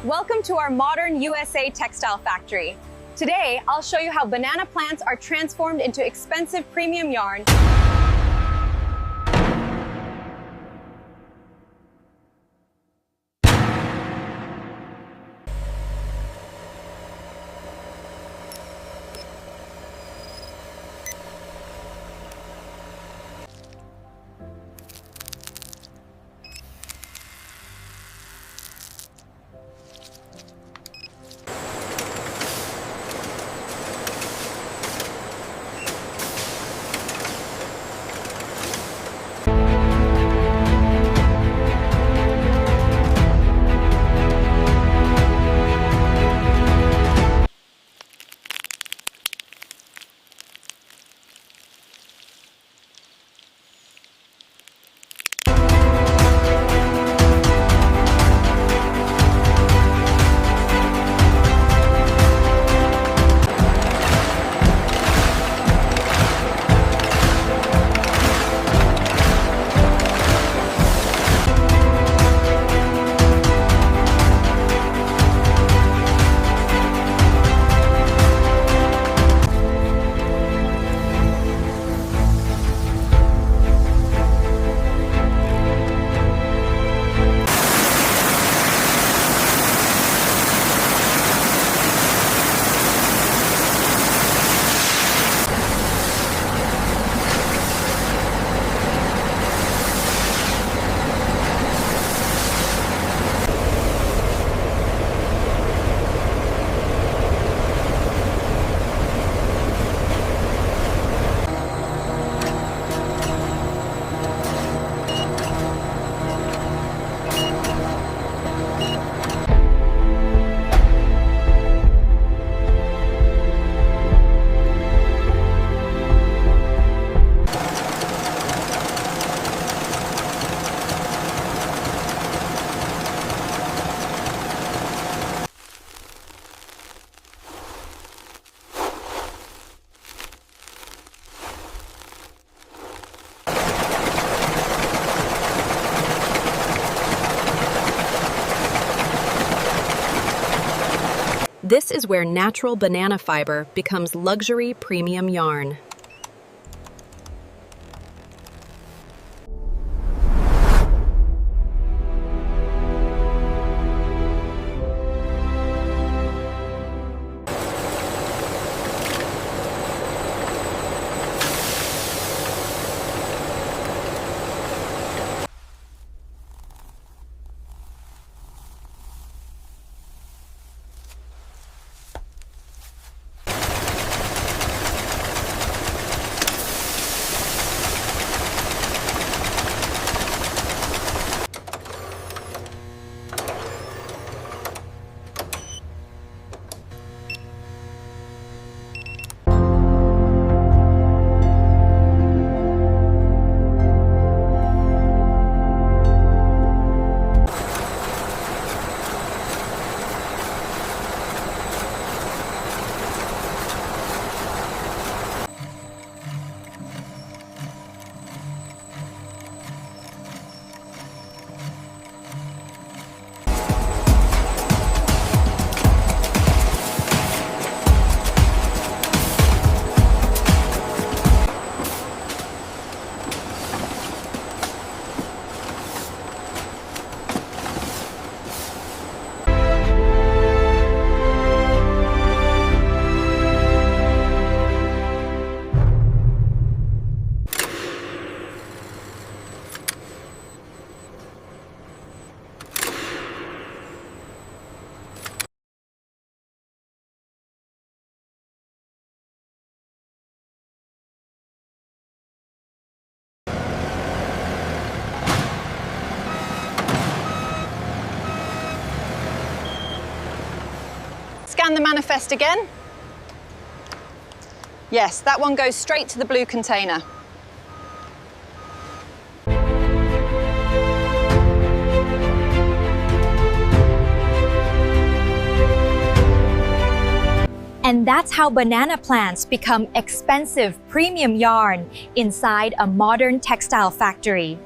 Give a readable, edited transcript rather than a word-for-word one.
Welcome to our modern USA textile factory. Today, I'll show you how banana plants are transformed into expensive premium yarn. This is where natural banana fiber becomes luxury premium yarn. Scan the manifest again. Yes, that one goes straight to the blue container. And that's how banana plants become expensive premium yarn inside a modern textile factory.